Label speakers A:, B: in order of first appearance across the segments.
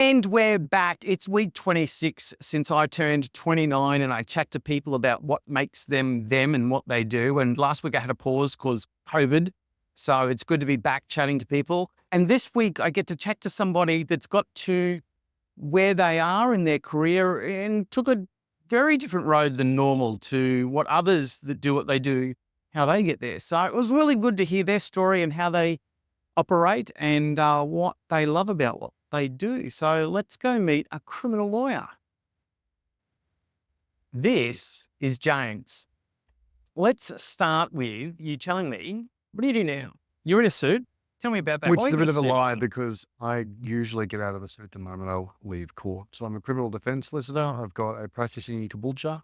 A: And we're back. It's week 26 since I turned 29 and I chat to people about what makes them them and what they do. And last week I had a pause because COVID. So it's good to be back chatting to people. And this week I get to chat to somebody that's got to where they are in their career and took a very different road than normal to what others that do what they do, how they get there. So it was really good to hear their story and how they operate and what they love about what they do. So let's go meet a criminal lawyer. This is James. Let's start with you telling me, what do you do now? You're in a suit. Tell me about that.
B: Which
A: Why
B: is
A: are
B: a
A: you in
B: bit of a
A: suit?
B: lie because I usually get out of the suit the moment I leave court. So I'm a criminal defense solicitor. I've got a practice in Caboolture.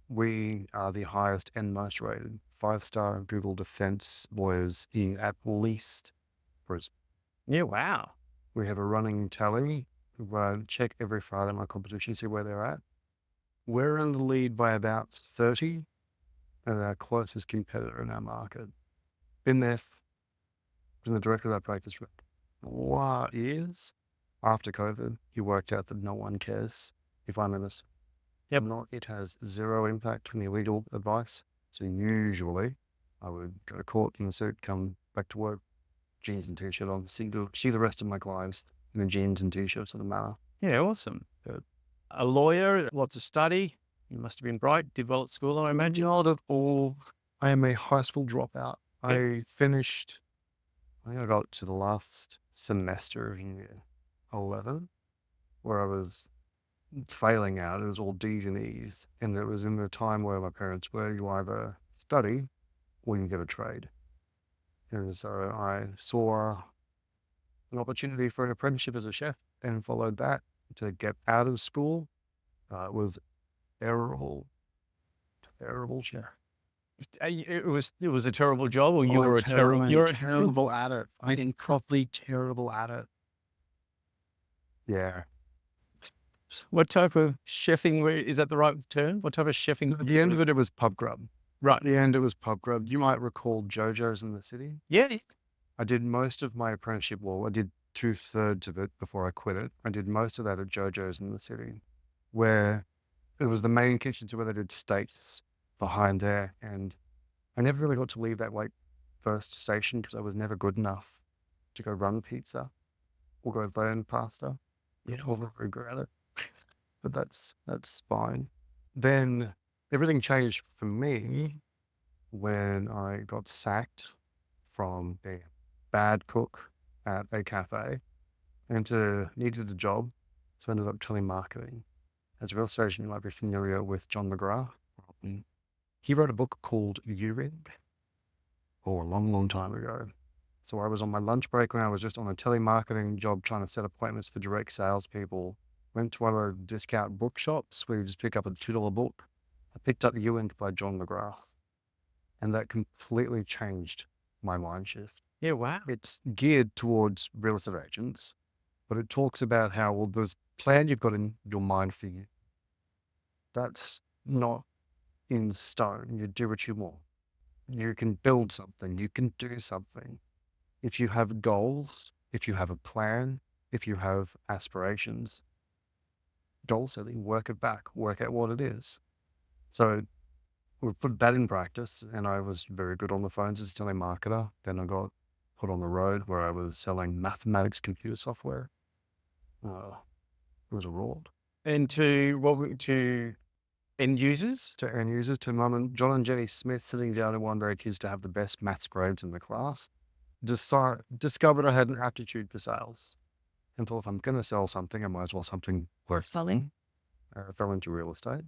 B: We are the highest and most rated 5-star Google defense lawyers in at least Brisbane.
A: Yeah, wow.
B: We have a running tally. We check every Friday my competition, see where they're at. We're in the lead by about 30 and our closest competitor in our market. Been there, been the director of that practice for 4 years. After COVID, he worked out that no one cares if I'm in this.
A: Yep.
B: Not, it has zero impact on the legal advice. So usually I would go to court in a suit, come back to work, jeans and t-shirt on, see the rest of my clients in the jeans and t-shirts of the manner.
A: Yeah, awesome.
B: Good.
A: A lawyer, lots of study. You must have been bright, did well at school, I imagine.
B: Not at all. I am a high school dropout. I think I got to the last semester of year 11 where I was failing out. It was all D's and E's. And it was in the time where my parents were, you either study or you get a trade. And so I saw an opportunity for an apprenticeship as a chef and followed that to get out of school. It was terrible chef.
A: It was a terrible job, or you
B: Oh,
A: were
B: terrible at it. I think properly terrible at it. Yeah.
A: What type of chefing, is that the right term? What type of chefing?
B: At the end of it, it was pub grub.
A: Right.
B: At the end, it was pub grub. You might recall JoJo's in the City.
A: Yeah.
B: I did most of my apprenticeship. Well, I did 2/3 of it before I quit it. I did most of that at JoJo's in the City, where it was the main kitchen, so where they did steaks behind there. And I never really got to leave that first station because I was never good enough to go run pizza or go burn pasta. I'll regret it. But that's fine. Then everything changed for me when I got sacked from a bad cook at a cafe and needed a job. So I ended up telemarketing. As a real estate agent, you might be familiar with John McGrath. He wrote a book called Urine a long time ago. So I was on my lunch break when I was just on a telemarketing job trying to set appointments for direct salespeople. Went to one of the discount bookshops where you just pick up a $2 book. I picked up Ewing by John McGrath. And that completely changed my mind shift.
A: Yeah, wow.
B: It's geared towards real estate agents, but it talks about how, well, this plan you've got in your mind for you, that's not in stone. You do what you want. You can build something. You can do something. If you have goals, if you have a plan, if you have aspirations, goal setting, work it back, work out what it is. So we put that in practice, and I was very good on the phones as a telemarketer. Then I got put on the road where I was selling mathematics computer software. It was a reward.
A: And to end users?
B: To end users, to John and Jenny Smith sitting down and one day kids to have the best maths grades in the class. Discovered I had an aptitude for sales. And thought, if I'm going to sell something, I might as well something worth selling. I fell into real estate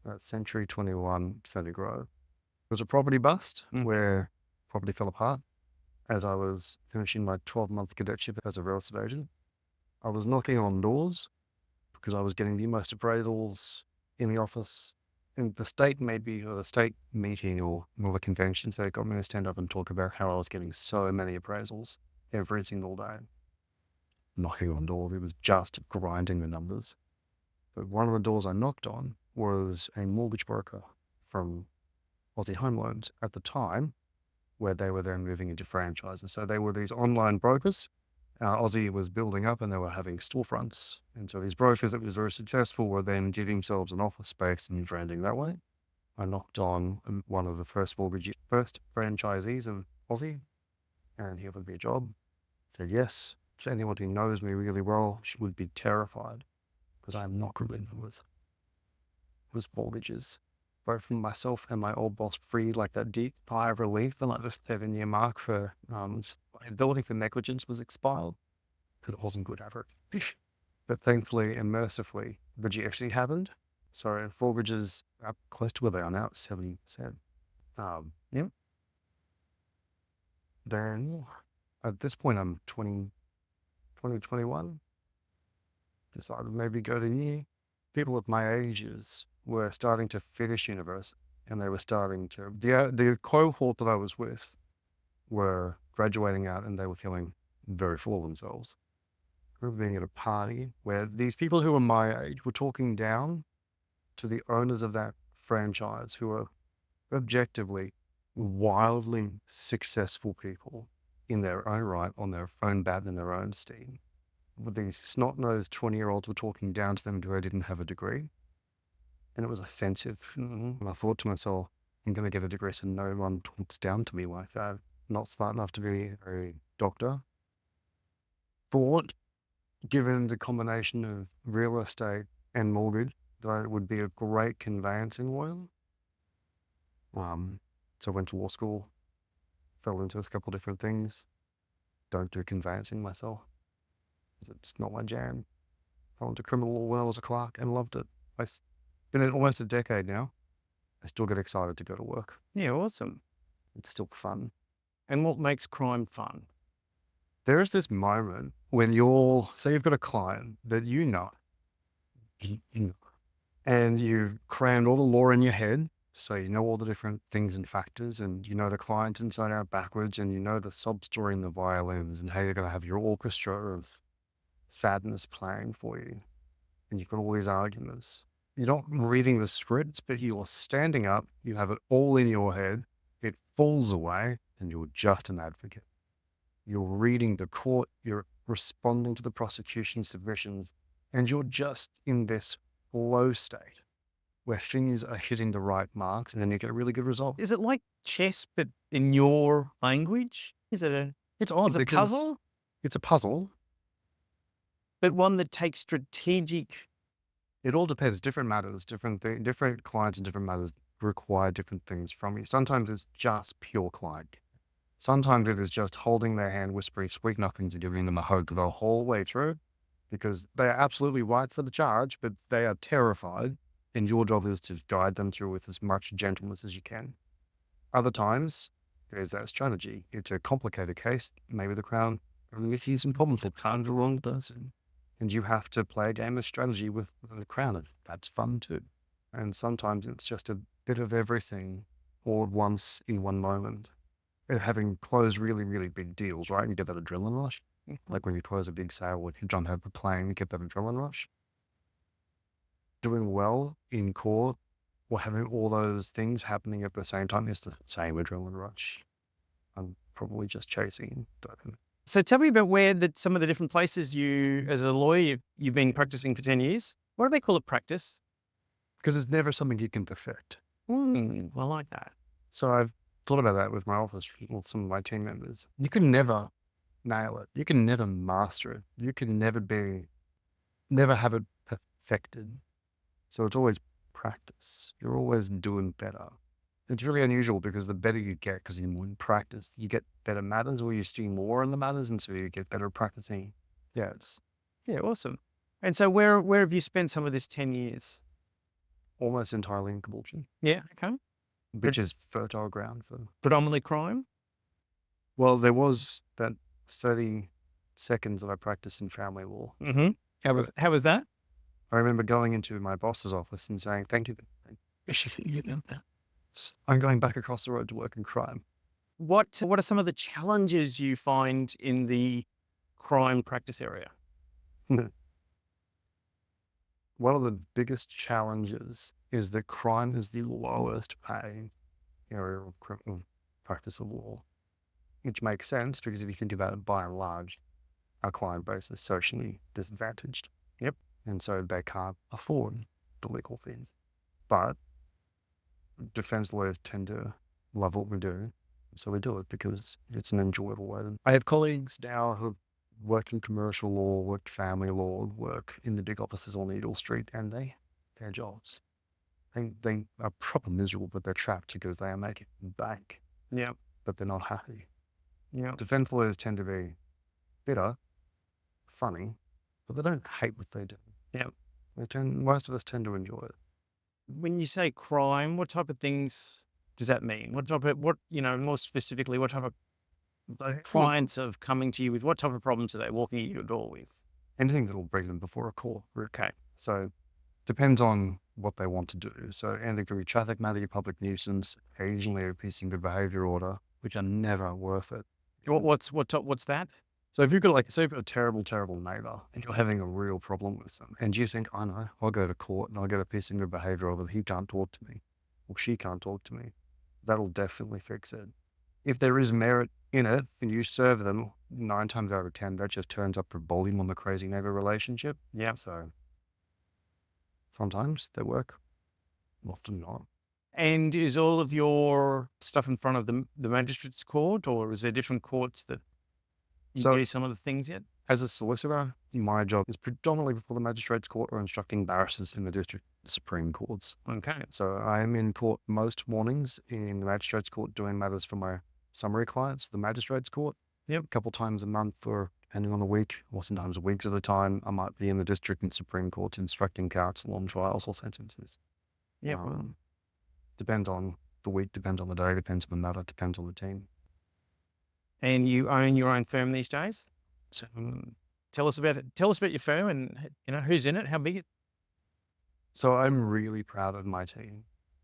B: at Century 21 Ferny Grove. It was a property bust where property fell apart as I was finishing my 12-month cadetship as a real estate agent. I was knocking on doors because I was getting the most appraisals in the office. And the state made me, or the state meeting or a convention, so they got me to stand up and talk about how I was getting so many appraisals every single day. Knocking on doors, it was just grinding the numbers. But one of the doors I knocked on was a mortgage broker from Aussie Home Loans at the time, where they were then moving into franchise. And so they were these online brokers Aussie was building up and they were having storefronts. And so these brokers that was very successful were then giving themselves an office space and branding that way. I knocked on one of the first franchisees of Aussie, and he offered me a job. Said yes. So anyone who knows me really well would be terrified, because I'm not good with mortgages. Both from myself and my old boss breathed like that deep sigh of relief, and like the 7-year mark for my ability for negligence was expired, because it wasn't good at it. But thankfully and mercifully, the actually happened. So mortgages are close to where they are now, at 70%. Yeah. Then at this point, I'm 21. Decided maybe go to uni. People of my ages were starting to finish university, and they were starting to, the cohort that I was with were graduating out, and they were feeling very full of themselves. I remember being at a party where these people who were my age were talking down to the owners of that franchise, who are objectively wildly successful people in their own right, on their own bat and their own steam. But these snot-nosed 20-year-olds were talking down to them who didn't have a degree. And it was offensive. And I thought to myself, I'm going to get a degree so no one talks down to me like that. Not smart enough to be a doctor. Thought, given the combination of real estate and mortgage, that it would be a great conveyancing lawyer. So I went to law school, fell into a couple different things. Don't do conveyancing myself. It's not my jam. I went to criminal law when I was a clerk and loved it. I've been in almost a decade now. I still get excited to go to work.
A: Yeah, awesome.
B: It's still fun.
A: And what makes crime fun?
B: There is this moment when say you've got a client that you know, and you've crammed all the law in your head, so you know all the different things and factors, and you know the client inside out backwards, and you know the sub story and the violins, and how you're going to have your orchestra of sadness playing for you. And you've got all these arguments. You're not reading the scripts, but you're standing up, you have it all in your head, it falls away, and you're just an advocate. You're reading the court, you're responding to the prosecution submissions, and you're just in this flow state where things are hitting the right marks, and then you get a really good result.
A: Is it like chess, but in your language? Is it
B: It's odd
A: is it a
B: because
A: puzzle?
B: it's a puzzle.
A: But one that takes strategic.
B: It all depends. Different matters, different clients and different matters require different things from you. Sometimes it's just pure client. Sometimes it is just holding their hand, whispering sweet nothings and giving them a hug the whole way through, because they are absolutely right for the charge, but they are terrified, and your job is to guide them through with as much gentleness as you can. Other times, there's that strategy. It's a complicated case. Maybe the Crown only sees some problems. They found the wrong person. And you have to play a game of strategy with the Crown. And that's fun too. And sometimes it's just a bit of everything all at once in one moment. And having closed really, really big deals, right? And you get that adrenaline rush. Like when you close a big sale, when you jump out of the plane, you get that adrenaline rush. Doing well in court or having all those things happening at the same time is the same adrenaline rush. I'm probably just chasing dopamine.
A: So tell me about some of the different places you, as a lawyer, you've been practicing for 10 years. What do they call it, practice?
B: Because it's never something you can perfect.
A: I like that.
B: So I've thought about that with my office, with some of my team members. You can never nail it. You can never master it. You can never have it perfected. So it's always practice. You're always doing better. It's really unusual because the better you get, because in practice, you get better matters, or you see more in the matters, and so you get better practicing. Yeah,
A: awesome. And so where have you spent some of this 10 years?
B: Almost entirely in Caboolture.
A: Yeah, okay.
B: Which is fertile ground for...
A: Predominantly crime?
B: Well, there was that 30 seconds that I practiced in family law.
A: Mm-hmm. How was that?
B: I remember going into my boss's office and saying, thank you. I'm going back across the road to work in crime.
A: What are some of the challenges you find in the crime practice area?
B: One of the biggest challenges is that crime is the lowest paying area of criminal practice of law, which makes sense because if you think about it by and large, our client base is socially disadvantaged.
A: Yep.
B: And so they can't afford the legal fees. But defense lawyers tend to love what we do. So we do it because it's an enjoyable way. I have colleagues now who work in commercial law, work family law, work in the big offices on Eagle Street, and their jobs. They are proper miserable, but they're trapped because they are making bank.
A: Yeah.
B: But they're not happy.
A: Yeah.
B: Defense lawyers tend to be bitter, funny, but they don't hate what they do.
A: Yeah.
B: Most of us tend to enjoy it.
A: When you say crime, what type of things does that mean? More specifically, what type of clients are coming to you with? What type of problems are they walking at your door with?
B: Anything that will bring them before a court.
A: Okay.
B: So depends on what they want to do. So anything could be traffic matter, public nuisance, occasionally a piecing good behavior order, which are never worth it.
A: What's that?
B: So if you've got a terrible, terrible neighbor and you're having a real problem with them, and you think, I know, I'll go to court and I'll get a piecing good behavior order, he can't talk to me, or she can't talk to me, that'll definitely fix it. If there is merit in it and you serve them, 9 times out of 10, that just turns up the volume on the crazy neighbor relationship.
A: Yeah.
B: So sometimes they work, often not.
A: And is all of your stuff in front of the magistrate's court, or is there different courts that you do some of the things yet?
B: As a solicitor, my job is predominantly before the magistrate's court or instructing barristers in the district Supreme Courts.
A: Okay.
B: So I am in court most mornings in the magistrate's court doing matters for my summary clients, the magistrate's court.
A: Yep.
B: A couple times a month, or depending on the week, or sometimes weeks at a time, I might be in the district and Supreme Courts instructing counsel on trials or sentences.
A: Yeah.
B: Depends on the week, depends on the day, depends on the matter, depends on the team.
A: And you own your own firm these days? So tell us about it. Tell us about your firm and who's in it, how big it.
B: So I'm really proud of my team.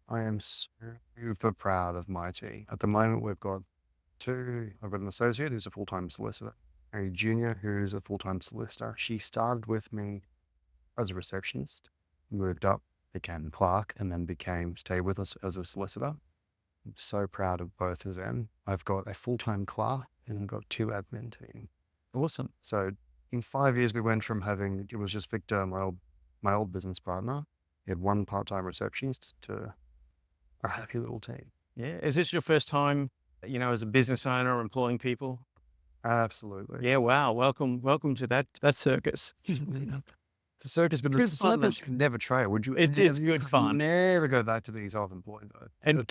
B: I am super proud of my team. At the moment, we've got I've got an associate who's a full-time solicitor, a junior who's a full-time solicitor. She started with me as a receptionist, moved up, became a clerk, and then stayed with us as a solicitor. I'm so proud of both of them. I've got a full-time clerk and I've got 2 admin team.
A: Awesome.
B: So in 5 years, we went from it was just Victor, my old business partner. He had 1 part-time receptionist to a happy little team.
A: Yeah. Is this your first time, as a business owner employing people?
B: Absolutely.
A: Yeah. Wow. Welcome to that circus.
B: It's a circus, but it's fun. You can never try it, would you?
A: It's good fun.
B: Never go back to being self-employed though.
A: And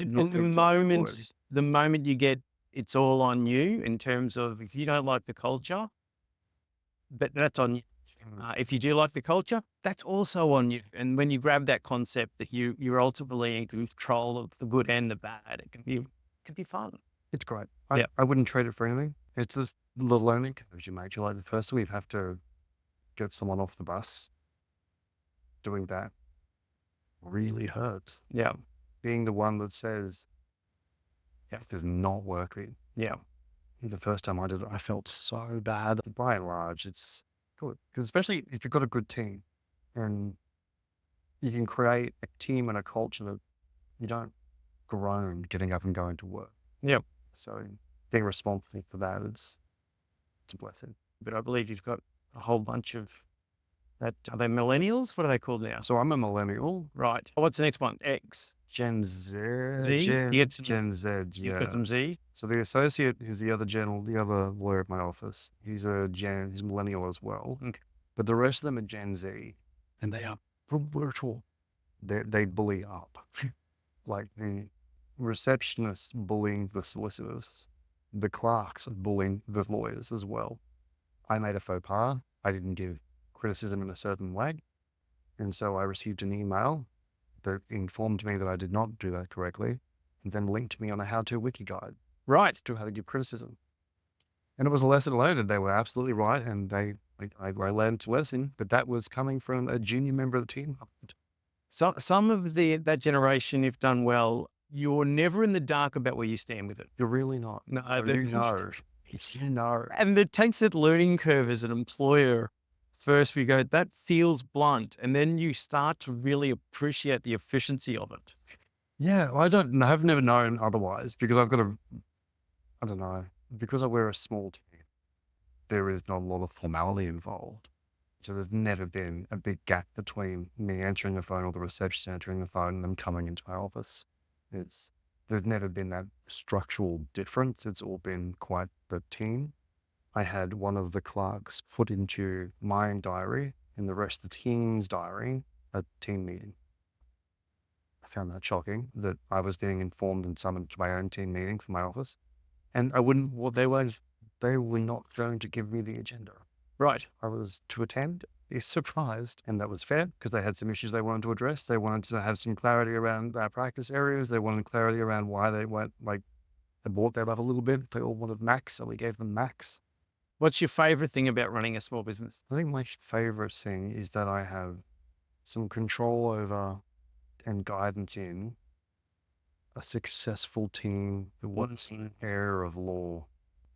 A: the moment you get, it's all on you in terms of if you don't like the culture, but that's on you. If you do like the culture, that's also on you. And when you grab that concept that you're ultimately in control of the good and the bad, it can be fun.
B: It's great. I wouldn't trade it for anything. It's just the learning curve you make. Like the first week, have to get someone off the bus. Doing that really hurts.
A: Yeah.
B: Being the one that says, this is not working.
A: Yeah.
B: The first time I did it, I felt so bad. By and large, it's good. Because especially if you've got a good team and you can create a team and a culture that you don't groan getting up and going to work.
A: Yeah.
B: So being responsible for that it's a blessing.
A: But I believe you've got a whole bunch of are they millennials? What are they called now?
B: So I'm a millennial.
A: Right. What's the next one? X.
B: Gen Z.
A: You get some
B: Gen Z, yeah.
A: You've got some Z.
B: So the associate is the other lawyer at my office. He's he's millennial as well.
A: Okay.
B: But the rest of them are Gen Z, and they are brutal. They bully up. Like the receptionists bullying the solicitors, the clerks bullying the lawyers as well. I made a faux pas. I didn't give criticism in a certain way, and so I received an email that informed me that I did not do that correctly, and then linked me on a how-to wiki guide to how to give criticism. And it was a lesson learned, and they were absolutely right, and I learned a lesson, but that was coming from a junior member of the team.
A: So some of that generation, if done well, you're never in the dark about where you stand with it.
B: You're really not.
A: No,
B: you know. You know.
A: And it takes that learning curve as an employer. First we go, that feels blunt. And then you start to really appreciate the efficiency of it.
B: Yeah, I've never known otherwise because I've got I don't know, because I wear a small team. there is not a lot of formality involved. So there's never been a big gap between me answering the phone or the receptionist answering the phone and them coming into my office. There's never been that structural difference. It's all been quite routine. I had one of the clerks put into my diary and the rest of the team's diary a team meeting. I found that shocking that I was being informed and summoned to my own team meeting for my office. And they were not going to give me the agenda.
A: Right.
B: I was to attend, be surprised, and that was fair because they had some issues they wanted to address. They wanted to have some clarity around our practice areas. They wanted clarity around why they went, they bought their love a little bit. They all wanted max, so we gave them max.
A: What's your favorite thing about running a small business?
B: I think my favorite thing is that I have some control over and guidance in a successful team that wants an area of law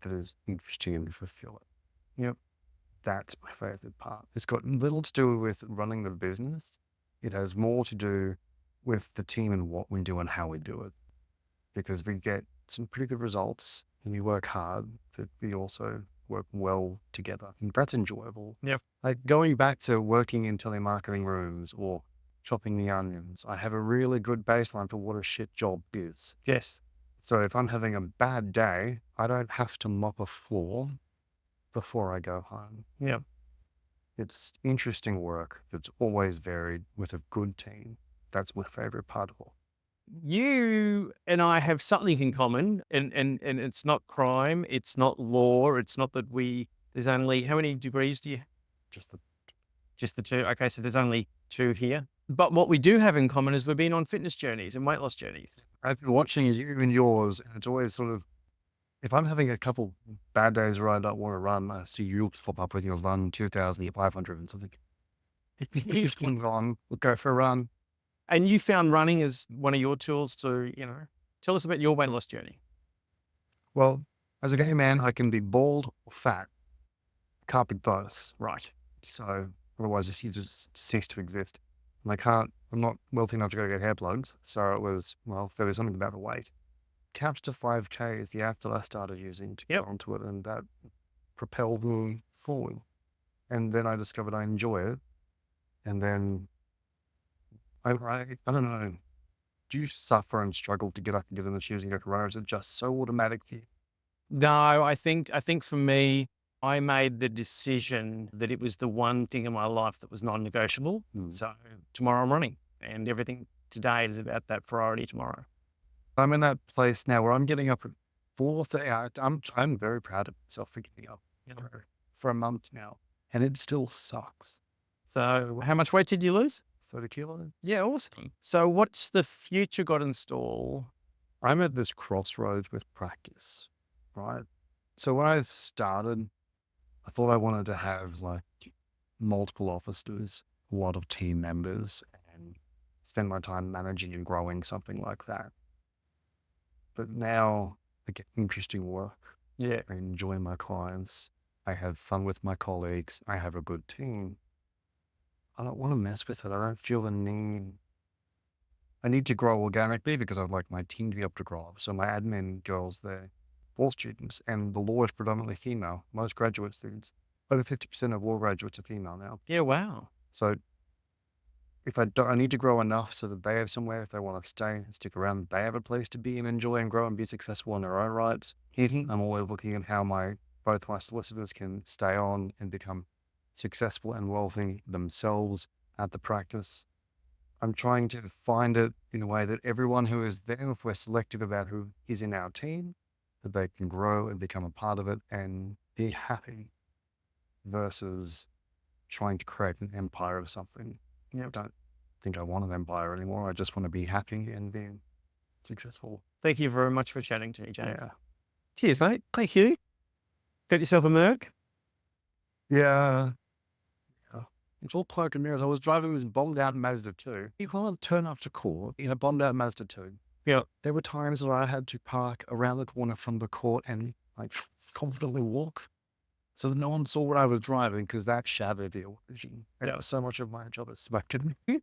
B: that is interesting and fulfilling.
A: Yep.
B: That's my favorite part. It's got little to do with running the business. It has more to do with the team and what we do and how we do it. Because we get some pretty good results and we work hard, but we also work well together. And that's enjoyable.
A: Yep.
B: Like going back to working in telemarketing rooms or chopping the onions, I have a really good baseline for what a shit job is.
A: Yes.
B: So if I'm having a bad day, I don't have to mop a floor before I go home.
A: Yeah.
B: It's interesting work that's always varied with a good team. That's my favorite part of it.
A: You and I have something in common, and it's not crime, it's not law, it's not that there's only, how many degrees do you? Just the two. Okay, so there's only two here. But what we do have in common is we've been on fitness journeys and weight loss journeys.
B: I've been watching you and yours, and it's always sort of, if I'm having a couple bad days where I don't want to run, I see you pop up with your run 2,500 and something. You've been gone, we'll go for a run.
A: And you found running as one of your tools to, tell us about your weight loss journey.
B: Well, as a gay man, I can be bald or fat. Can't be both.
A: Right.
B: So otherwise you just cease to exist. And I'm not wealthy enough to go get hair plugs. So it was, there was something about the weight. Couch to 5K is the app that I started using to get onto it, and that propelled me forward. And then I discovered I enjoy it. And then I don't know. Do you suffer and struggle to get up and get in the shoes and go to run, or is it just so automatic?
A: No, I think for me, I made the decision that it was the one thing in my life that was non-negotiable. So tomorrow I'm running, and everything today is about that priority tomorrow.
B: I'm in that place now where I'm getting up at 4:30. I'm very proud of myself for getting up for a month now, and it still sucks.
A: So how much weight did you lose?
B: 30 kilos.
A: Yeah, awesome. So what's the future got in store?
B: I'm at this crossroads with practice, right? So when I started, I thought I wanted to have multiple officers, a lot of team members, and spend my time managing and growing something like that. But now I get interesting work.
A: Yeah.
B: I enjoy my clients. I have fun with my colleagues. I have a good team. I don't want to mess with it. I don't feel the need. I need to grow organically because I'd like my team to be able to grow. So my admin girls, they're all students, and the law is predominantly female. Most graduate students, over 50% of law graduates are female now.
A: Yeah, wow.
B: So if I need to grow enough so that they have somewhere, if they want to stay and stick around, they have a place to be and enjoy and grow and be successful in their own rights. I'm always looking at how both my solicitors can stay on and become successful and wealthy themselves at the practice. I'm trying to find it in a way that everyone who is there, if we're selective about who is in our team, that they can grow and become a part of it and be happy versus trying to create an empire of something. I don't think I want an empire anymore. I just want to be happy and be successful.
A: Thank you very much for chatting to me, James.
B: Yeah.
A: Cheers, mate. Thank you. Got yourself a Merc?
B: Yeah. It's all cloak and mirrors. I was driving this bombed out Mazda 2. When I turn up to court in a bombed out Mazda 2, there were times where I had to park around the corner from the court and confidently walk so that no one saw what I was driving because that shabby deal. So much of my job is smacked in me.